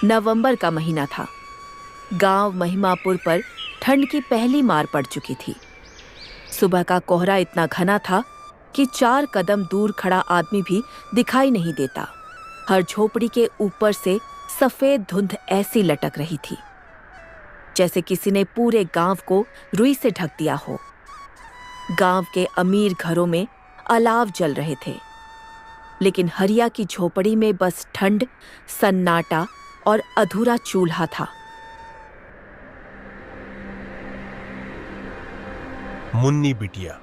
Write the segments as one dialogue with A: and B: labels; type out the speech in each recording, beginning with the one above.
A: नवंबर का महीना था। गांव महिमापुर पर ठंड की पहली मार पड़ चुकी थी। सुबह का कोहरा इतना घना था कि 4 कदम दूर खड़ा आदमी भी दिखाई नहीं देता। हर झोपड़ी के ऊपर से सफेद धुंध ऐसी लटक रही थी जैसे किसी ने पूरे गांव को रुई से ढक दिया हो। गांव के अमीर घरों में अलाव जल रहे थे, लेकिन हरिया की झोपड़ी में बस ठंड, सन्नाटा और अधूरा चूल्हा था।
B: मुन्नी बिटिया,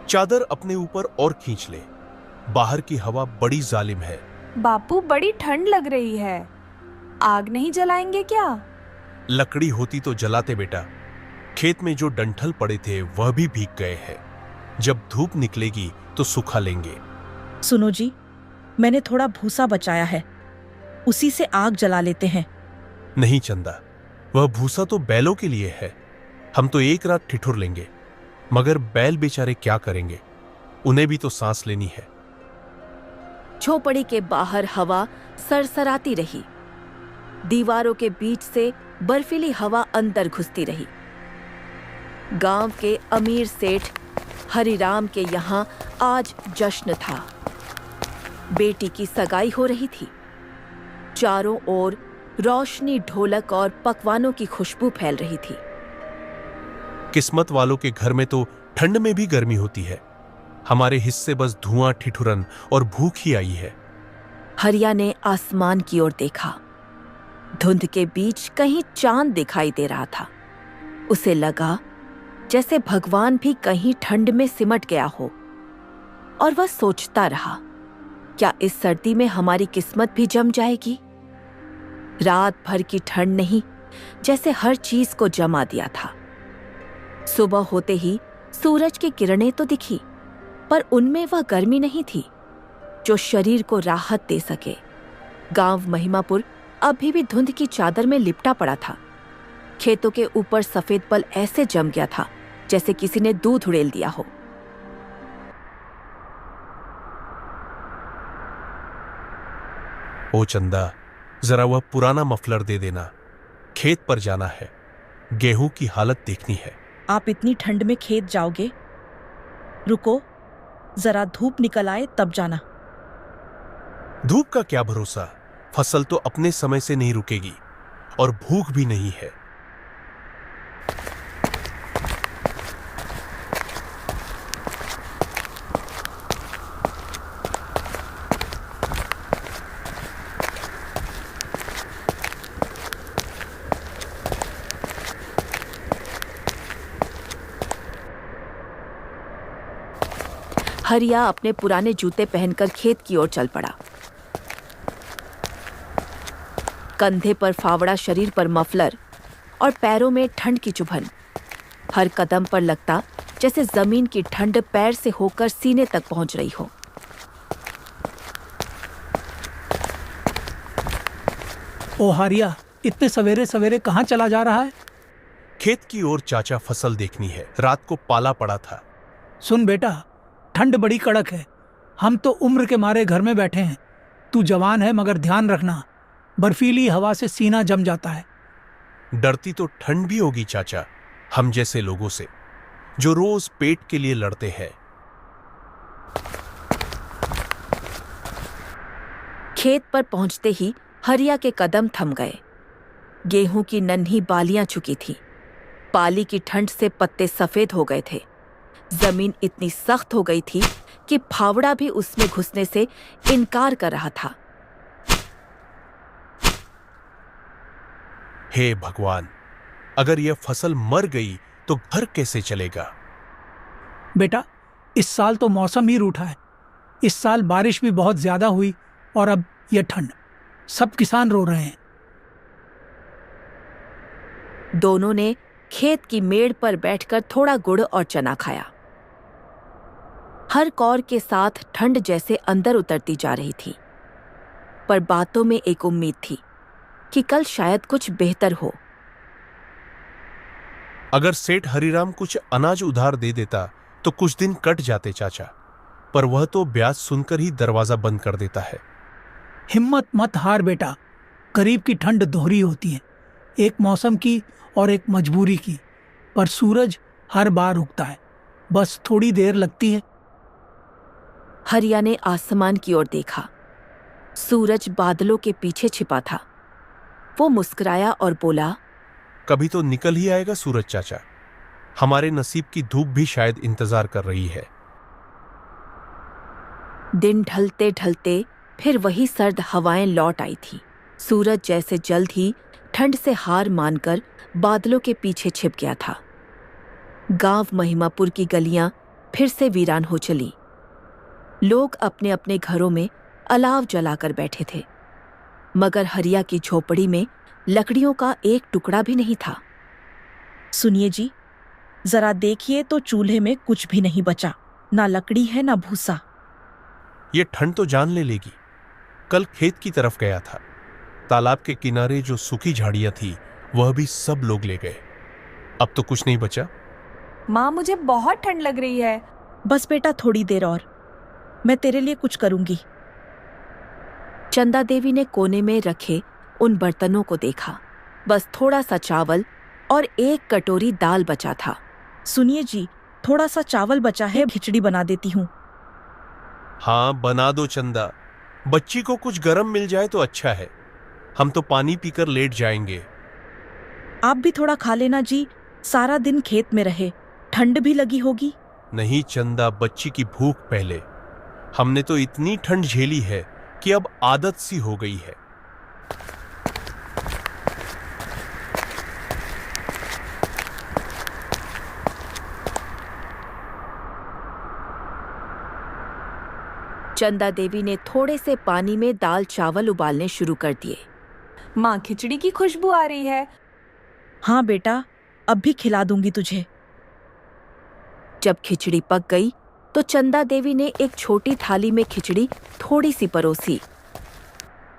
B: चादर अपने ऊपर और खींच ले, बाहर की हवा बड़ी जालिम है।
C: बापू, बड़ी ठंड लग रही है, आग नहीं जलाएंगे क्या?
B: लकड़ी होती तो जलाते बेटा। खेत में जो डंठल पड़े थे वह भी भीग गए हैं। जब धूप निकलेगी तो सुखा लेंगे।
D: सुनो जी, मैंने थोड़ा भूसा बचाया है, उसी से आग जला लेते हैं।
B: नहीं चंदा, वह भूसा तो बैलों के लिए है। हम तो एक रात ठिठुर लेंगे, मगर बैल बेचारे क्या करेंगे? उन्हें भी तो सांस लेनी है।
A: झोपड़ी के बाहर हवा सरसराती रही। दीवारों के बीच से बर्फीली हवा अंदर घुसती रही। गांव के अमीर सेठ हरिराम के यहाँ आज जश्न था। बेटी की सगाई हो रही थी। चारों ओर रोशनी, ढोलक और पकवानों की खुशबू फैल रही थी।
B: किस्मत वालों के घर में तो ठंड में भी गर्मी होती है। हमारे हिस्से बस धुआं, ठिठुरन और भूख ही आई है।
A: हरिया ने आसमान की ओर देखा। धुंध के बीच कहीं चांद दिखाई दे रहा था। उसे लगा जैसे भगवान भी कहीं ठंड में सिमट गया हो, और वह सोचता रहा, क्या इस सर्दी में हमारी किस्मत भी जम जाएगी? रात भर की ठंड नहीं, जैसे हर चीज को जमा दिया था। सुबह होते ही सूरज की किरणें तो दिखी, पर उनमें वह गर्मी नहीं थी जो शरीर को राहत दे सके। गांव महिमापुर अभी भी धुंध की चादर में लिपटा पड़ा था। खेतों के ऊपर सफेद पल ऐसे जम गया था जैसे किसी ने दूध उड़ेल दिया हो।
B: ओ चंदा, जरा वह पुराना मफलर दे देना। खेत पर जाना है, गेहूं की हालत देखनी है।
D: आप इतनी ठंड में खेत जाओगे? रुको, जरा धूप निकल आए तब जाना।
B: धूप का क्या भरोसा, फसल तो अपने समय से नहीं रुकेगी, और भूख भी नहीं है।
A: हरिया अपने पुराने जूते पहनकर खेत की ओर चल पड़ा। कंधे पर फावड़ा, शरीर पर मफलर और पैरों में ठंड की चुभन। हर कदम पर लगता जैसे जमीन की ठंड पैर से होकर सीने तक पहुंच रही हो।
E: ओ हरिया, इतने सवेरे सवेरे कहाँ चला जा रहा है?
B: खेत की ओर चाचा, फसल देखनी है। रात को पाला पड़ा था।
E: सुन बेटा, ठंड बड़ी कड़क है। हम तो उम्र के मारे घर में बैठे हैं। तू जवान है, मगर ध्यान रखना, बर्फीली हवा से सीना जम जाता है।
B: डरती तो ठंड भी होगी चाचा, हम जैसे लोगों से, जो रोज पेट के लिए लड़ते हैं।
A: खेत पर पहुंचते ही हरिया के कदम थम गए। गेहूं की नन्ही बालियां झुकी थी। पाली की ठंड से पत्ते सफेद हो गए थे। जमीन इतनी सख्त हो गई थी कि फावड़ा भी उसमें घुसने से इनकार कर रहा था।
B: हे भगवान, अगर यह फसल मर गई तो घर कैसे चलेगा?
E: बेटा, इस साल तो मौसम ही रूठा है। इस साल बारिश भी बहुत ज्यादा हुई, और अब यह ठंड, सब किसान रो रहे हैं।
A: दोनों ने खेत की मेड़ पर बैठकर थोड़ा गुड़ और चना खाया। हर कौर के साथ ठंड जैसे अंदर उतरती जा रही थी, पर बातों में एक उम्मीद थी कि कल शायद कुछ बेहतर हो।
B: अगर सेठ हरिराम कुछ अनाज उधार दे देता तो कुछ दिन कट जाते चाचा, पर वह तो ब्याज सुनकर ही दरवाजा बंद कर देता है।
E: हिम्मत मत हार बेटा, गरीब की ठंड दोहरी होती है, एक मौसम की और एक मजबूरी की। पर सूरज हर बार उगता है, बस थोड़ी देर लगती है।
A: हरिया ने आसमान की ओर देखा। सूरज बादलों के पीछे छिपा था। वो मुस्कुराया और बोला,
B: कभी तो निकल ही आएगा सूरज चाचा। हमारे नसीब की धूप भी शायद इंतजार कर रही है।
A: दिन ढलते ढलते फिर वही सर्द हवाएं लौट आई थी। सूरज जैसे जल्द ही ठंड से हार मानकर बादलों के पीछे छिप गया था। गांव महिमापुर की गलियां फिर से वीरान हो चली। लोग अपने अपने घरों में अलाव जलाकर बैठे थे, मगर हरिया की झोपड़ी में लकड़ियों का एक टुकड़ा भी नहीं था।
D: सुनिए जी, जरा देखिए तो चूल्हे में कुछ भी नहीं बचा, ना लकड़ी है ना भूसा।
B: ये ठंड तो जान ले लेगी। कल खेत की तरफ गया था, तालाब के किनारे जो सूखी झाड़ियां थी वह भी सब लोग ले गए। अब तो कुछ नहीं बचा।
C: माँ, मुझे बहुत ठंड लग रही है।
D: बस बेटा, थोड़ी देर और, मैं तेरे लिए कुछ करूंगी।
A: चंदा देवी ने कोने में रखे उन बर्तनों को देखा। बस थोड़ा सा चावल और एक कटोरी दाल बचा था।
D: सुनिए जी, थोड़ा सा चावल बचा है, खिचड़ी बना देती हूँ।
B: हाँ, बना दो चंदा। बच्ची को कुछ गरम मिल जाए तो अच्छा है। हम तो पानी पीकर लेट जाएंगे।
D: आप भी थोड़ा खा लेना जी, सारा दिन खेत में रहे, ठंड भी लगी होगी।
B: नहीं चंदा, बच्ची की भूख पहले। हमने तो इतनी ठंड झेली है कि अब आदत सी हो गई है।
A: चंदा देवी ने थोड़े से पानी में दाल चावल उबालने शुरू कर दिए।
C: माँ, खिचड़ी की खुशबू आ रही है।
D: हाँ बेटा, अब भी खिला दूंगी तुझे।
A: जब खिचड़ी पक गई तो चंदा देवी ने एक छोटी थाली में खिचड़ी थोड़ी सी परोसी।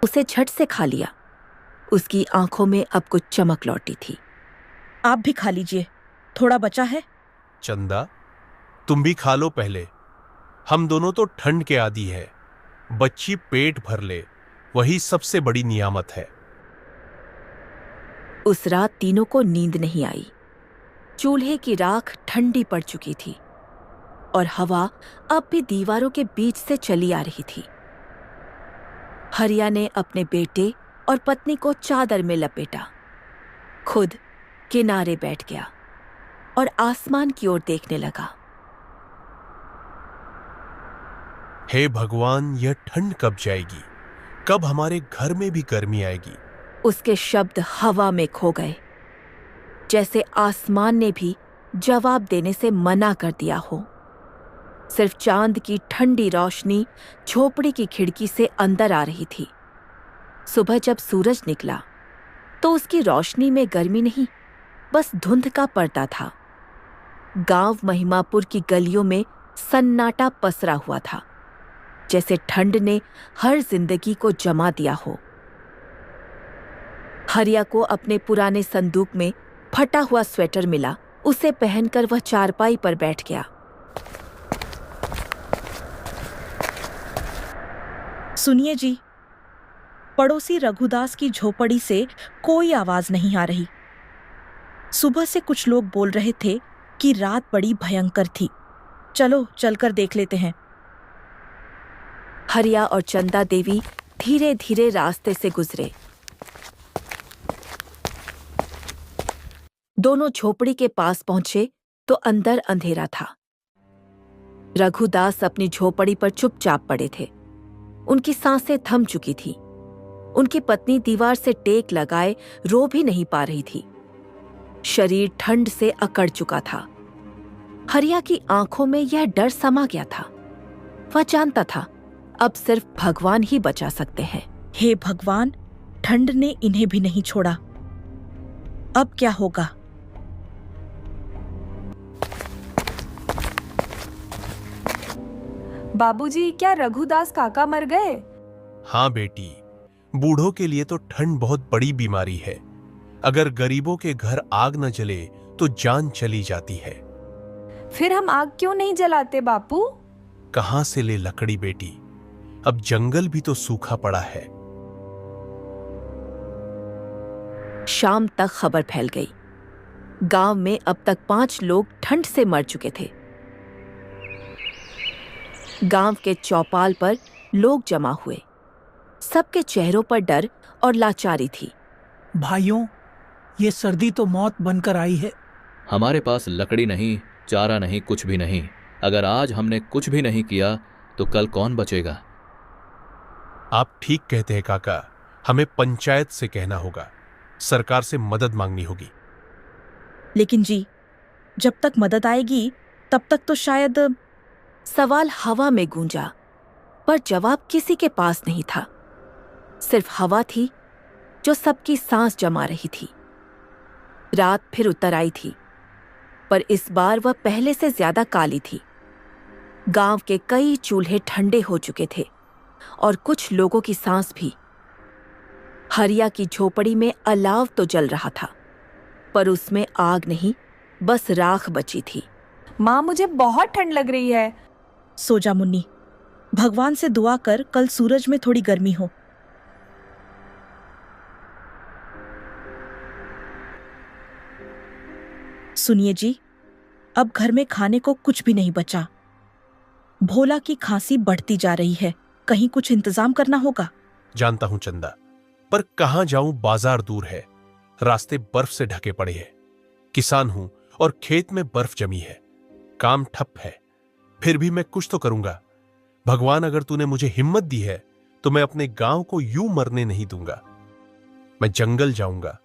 A: उसे झट से खा लिया। उसकी आंखों में अब कुछ चमक लौटी थी।
D: आप भी खा लीजिए, थोड़ा बचा है।
B: चंदा, तुम भी खा लो पहले। हम दोनों तो ठंड के आदी है। बच्ची पेट भर ले, वही सबसे बड़ी नियामत है।
A: उस रात तीनों को नींद नहीं आई। चूल्हे की राख ठंडी पड़ चुकी थी और हवा अब भी दीवारों के बीच से चली आ रही थी। हरिया ने अपने बेटे और पत्नी को चादर में लपेटा, खुद किनारे बैठ गया और आसमान की ओर देखने लगा।
B: हे भगवान, यह ठंड कब जाएगी? कब हमारे घर में भी गर्मी आएगी?
A: उसके शब्द हवा में खो गए, जैसे आसमान ने भी जवाब देने से मना कर दिया हो। सिर्फ चांद की ठंडी रोशनी झोपड़ी की खिड़की से अंदर आ रही थी। सुबह जब सूरज निकला तो उसकी रोशनी में गर्मी नहीं, बस धुंध का पर्दा था। गांव महिमापुर की गलियों में सन्नाटा पसरा हुआ था, जैसे ठंड ने हर जिंदगी को जमा दिया हो। हरिया को अपने पुराने संदूक में फटा हुआ स्वेटर मिला। उसे पहनकर वह चारपाई पर बैठ गया।
D: सुनिए जी, पड़ोसी रघुदास की झोपड़ी से कोई आवाज नहीं आ रही। सुबह से कुछ लोग बोल रहे थे कि रात बड़ी भयंकर थी। चलो चलकर देख लेते हैं।
A: हरिया और चंदा देवी धीरे धीरे रास्ते से गुजरे। दोनों झोपड़ी के पास पहुंचे तो अंदर अंधेरा था। रघुदास अपनी झोपड़ी पर चुपचाप पड़े थे। उनकी सांसें थम चुकी थी। उनकी पत्नी दीवार से टेक लगाए रो भी नहीं पा रही थी। शरीर ठंड से अकड़ चुका था। हरिया की आंखों में यह डर समा गया था। वह जानता था अब सिर्फ भगवान ही बचा सकते हैं।
D: हे भगवान, ठंड ने इन्हें भी नहीं छोड़ा। अब क्या होगा?
C: बाबूजी, क्या रघुदास काका मर गए?
B: हाँ बेटी, बूढ़ों के लिए तो ठंड बहुत बड़ी बीमारी है। अगर गरीबों के घर आग न जले तो जान चली जाती है।
C: फिर हम आग क्यों नहीं जलाते बापू?
B: कहां से ले लकड़ी बेटी? अब जंगल भी तो सूखा पड़ा है।
A: शाम तक खबर फैल गई। गांव में अब तक 5 लोग ठंड से मर चुके थे। गांव के चौपाल पर लोग जमा हुए। सबके चेहरों पर डर और लाचारी थी।
E: भाइयों, ये सर्दी तो मौत बनकर आई है।
F: हमारे पास लकड़ी नहीं, चारा नहीं, कुछ भी नहीं। अगर आज हमने कुछ भी नहीं किया तो कल कौन बचेगा?
B: आप ठीक कहते हैं काका, हमें पंचायत से कहना होगा, सरकार से मदद मांगनी होगी।
D: लेकिन जी, जब तक मदद आएगी तब तक तो शायद।
A: सवाल हवा में गूंजा, पर जवाब किसी के पास नहीं था। सिर्फ हवा थी जो सबकी सांस जमा रही थी। रात फिर उतर आई थी, पर इस बार वह पहले से ज्यादा काली थी। गांव के कई चूल्हे ठंडे हो चुके थे और कुछ लोगों की सांस भी। हरिया की झोपड़ी में अलाव तो जल रहा था, पर उसमें आग नहीं, बस राख बची थी।
C: माँ, मुझे बहुत ठंड लग रही है।
D: सो जा मुन्नी, भगवान से दुआ कर कल सूरज में थोड़ी गर्मी हो। सुनिए जी, अब घर में खाने को कुछ भी नहीं बचा। भोला की खांसी बढ़ती जा रही है, कहीं कुछ इंतजाम करना होगा।
B: जानता हूं चंदा, पर कहां जाऊं? बाजार दूर है, रास्ते बर्फ से ढके पड़े हैं। किसान हूं और खेत में बर्फ जमी है, काम ठप है। फिर भी मैं कुछ तो करूंगा। भगवान, अगर तूने मुझे हिम्मत दी है तो मैं अपने गांव को यूं मरने नहीं दूंगा। मैं जंगल जाऊंगा,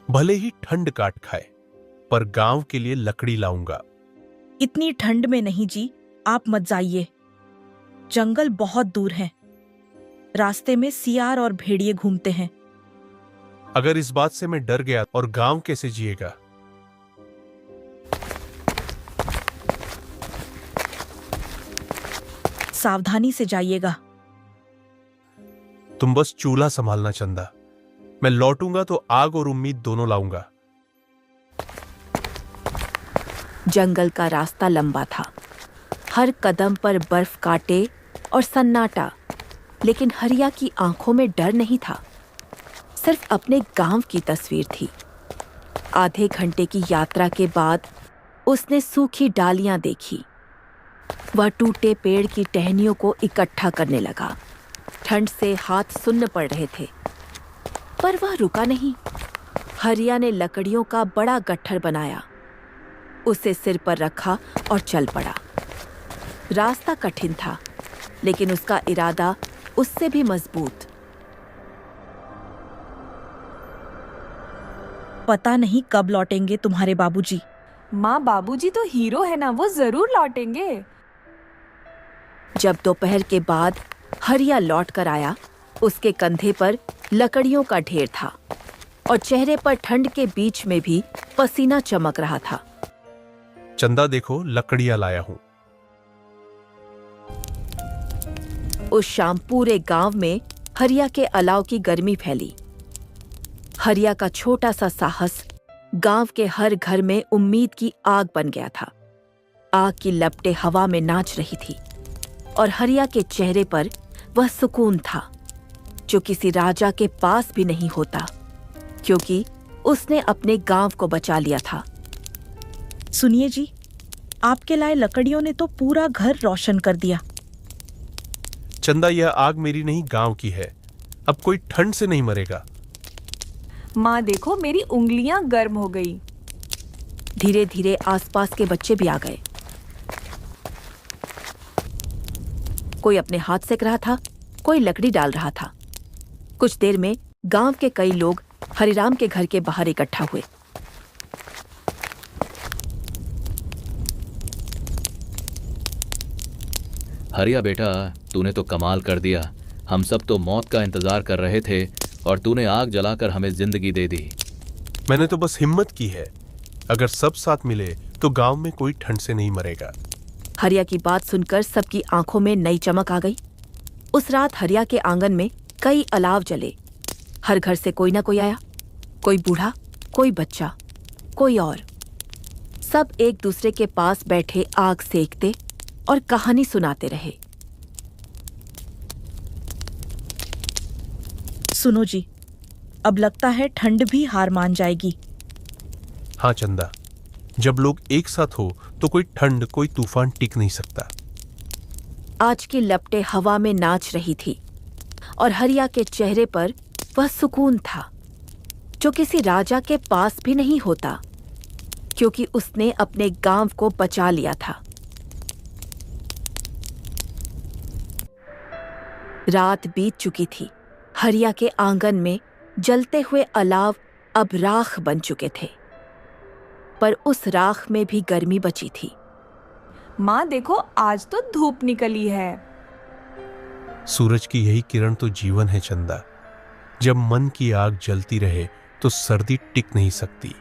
B: भले ही ठंड काट खाए, पर गांव के लिए लकड़ी लाऊंगा।
D: इतनी ठंड में नहीं जी, आप मत जाइए। जंगल बहुत दूर है, रास्ते में सियार और भेड़िए घूमते हैं।
B: अगर इस बात से मैं डर गया और गांव कैसे जिएगा?
D: सावधानी से जाइएगा।
B: तुम बस चूल्हा संभालना चंदा, मैं लौटूंगा तो आग और उम्मीद दोनों लाऊंगा।
A: जंगल का रास्ता लंबा था, हर कदम पर बर्फ काटे और सन्नाटा, लेकिन हरिया की आंखों में डर नहीं था, सिर्फ अपने गांव की तस्वीर थी। आधे घंटे की यात्रा के बाद उसने सूखी डालियां देखी। वह टूटे पेड़ की टहनियों को इकट्ठा करने लगा। ठंड से हाथ सुन्न पड़ रहे थे, पर वह रुका नहीं। हरिया ने लकड़ियों का बड़ा गट्ठर बनाया, उसे सिर पर रखा और चल पड़ा। रास्ता कठिन था, लेकिन उसका इरादा उससे भी मजबूत।
D: पता नहीं कब लौटेंगे तुम्हारे बाबूजी।
C: माँ, बाबूजी तो हीरो है ना, वो जरूर लौटेंगे।
A: जब दोपहर के बाद हरिया लौट कर आया, उसके कंधे पर लकड़ियों का ढेर था और चेहरे पर ठंड के बीच में भी पसीना चमक रहा था।
B: चंदा देखो, लकड़ियां लाया हूं।
A: उस शाम पूरे गांव में हरिया के अलाव की गर्मी फैली। हरिया का छोटा सा साहस गांव के हर घर में उम्मीद की आग बन गया था। आग की लपटें हवा में नाच रही थी और हरिया के चेहरे पर वह सुकून था जो किसी राजा के पास भी नहीं होता, क्योंकि उसने अपने गांव को बचा लिया था।
D: सुनिए जी, आपके लाए लकड़ियों ने तो पूरा घर रोशन कर दिया।
B: चंदा, यह आग मेरी नहीं, गांव की है। अब कोई ठंड से नहीं मरेगा।
C: माँ देखो, मेरी उंगलियां गर्म हो गई।
A: धीरे धीरे आसपास के बच्चे भी आ गए। कोई अपने हाथ सेक रहा था, कोई लकड़ी डाल रहा था। कुछ देर में गांव के कई लोग हरिराम के घर के बाहर इकट्ठा हुए।
F: हरिया बेटा, तूने तो कमाल कर दिया। हम सब तो मौत का इंतजार कर रहे थे और तूने आग जलाकर हमें जिंदगी दे दी।
B: मैंने तो बस हिम्मत की है। अगर सब साथ मिले तो गांव में कोई ठंड से नहीं मरेगा।
A: हरिया की बात सुनकर सबकी आंखों में नई चमक आ गई। उस रात हरिया के आंगन में कई अलाव जले। हर घर से कोई ना कोई आया, कोई बूढ़ा, कोई बच्चा, कोई और। सब एक दूसरे के पास बैठे आग सेकते और कहानी सुनाते रहे।
D: सुनो जी, अब लगता है ठंड भी हार मान जाएगी।
B: हाँ चंदा, जब लोग एक साथ हो तो कोई ठंड, कोई तूफान टिक नहीं सकता।
A: आज की लपटें हवा में नाच रही थी और हरिया के चेहरे पर वह सुकून था जो किसी राजा के पास भी नहीं होता, क्योंकि उसने अपने गांव को बचा लिया था। रात बीत चुकी थी। हरिया के आंगन में जलते हुए अलाव अब राख बन चुके थे, पर उस राख में भी गर्मी बची थी।
C: माँ देखो, आज तो धूप निकली है।
B: सूरज की यही किरण तो जीवन है चंदा। जब मन की आग जलती रहे तो सर्दी टिक नहीं सकती।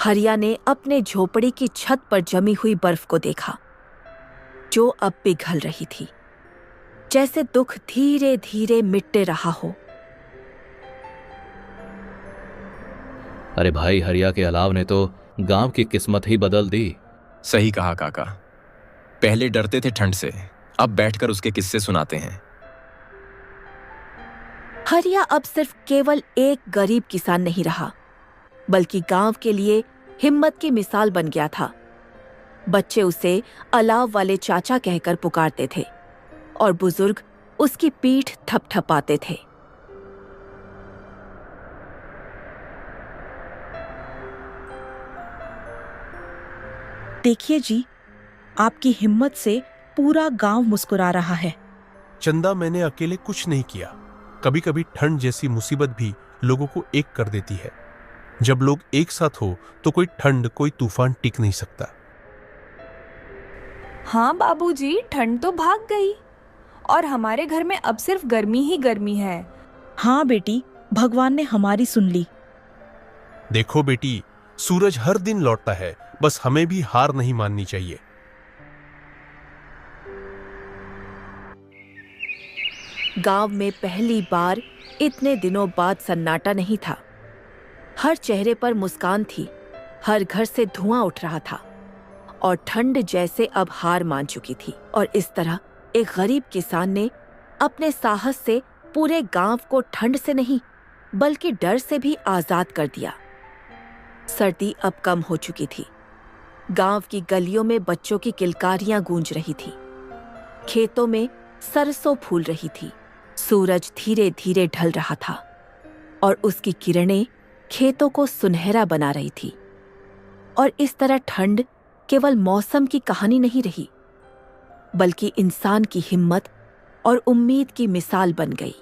A: हरिया ने अपने झोपड़ी की छत पर जमी हुई बर्फ को देखा, जो अब पिघल रही थी, जैसे दुख धीरे धीरे मिटते रहा हो।
F: अरे भाई, हरिया के अलाव ने तो गांव की किस्मत ही बदल दी।
G: सही कहा काका। पहले डरते थे ठंड से, अब बैठकर उसके किस्से सुनाते हैं।
A: हरिया अब सिर्फ केवल एक गरीब किसान नहीं रहा, बल्कि गांव के लिए हिम्मत की मिसाल बन गया था। बच्चे उसे अलाव वाले चाचा कहकर पुकारते थे और बुजुर्ग उसकी पीठ थपथपाते थे।
D: देखिए जी, आपकी हिम्मत से पूरा गांव मुस्कुरा रहा है।
B: चंदा, मैंने अकेले कुछ नहीं किया। कभी कभी ठंड जैसी मुसीबत भी लोगों को एक कर देती है। जब लोग एक साथ हो तो कोई ठंड, कोई तूफान टिक नहीं सकता।
C: हाँ बाबूजी, ठंड तो भाग गई और हमारे घर में अब सिर्फ गर्मी ही गर्मी है।
D: हाँ बेटी, भगवान ने हमारी सुन ली।
B: देखो बेटी, सूरज हर दिन लौटता है, बस हमें भी हार नहीं माननी चाहिए।
A: गांव में पहली बार इतने दिनों बाद सन्नाटा नहीं था। हर चेहरे पर मुस्कान थी, हर घर से धुआं उठ रहा था और ठंड जैसे अब हार मान चुकी थी। और इस तरह एक गरीब किसान ने अपने साहस से पूरे गांव को ठंड से नहीं बल्कि डर से भी आजाद कर दिया। सर्दी अब कम हो चुकी थी। गांव की गलियों में बच्चों की किलकारियां गूंज रही थी। खेतों में सरसों फूल रही थी। सूरज धीरे धीरे ढल रहा था और उसकी किरणें खेतों को सुनहरा बना रही थी। और इस तरह ठंड केवल मौसम की कहानी नहीं रही, बल्कि इंसान की हिम्मत और उम्मीद की मिसाल बन गई।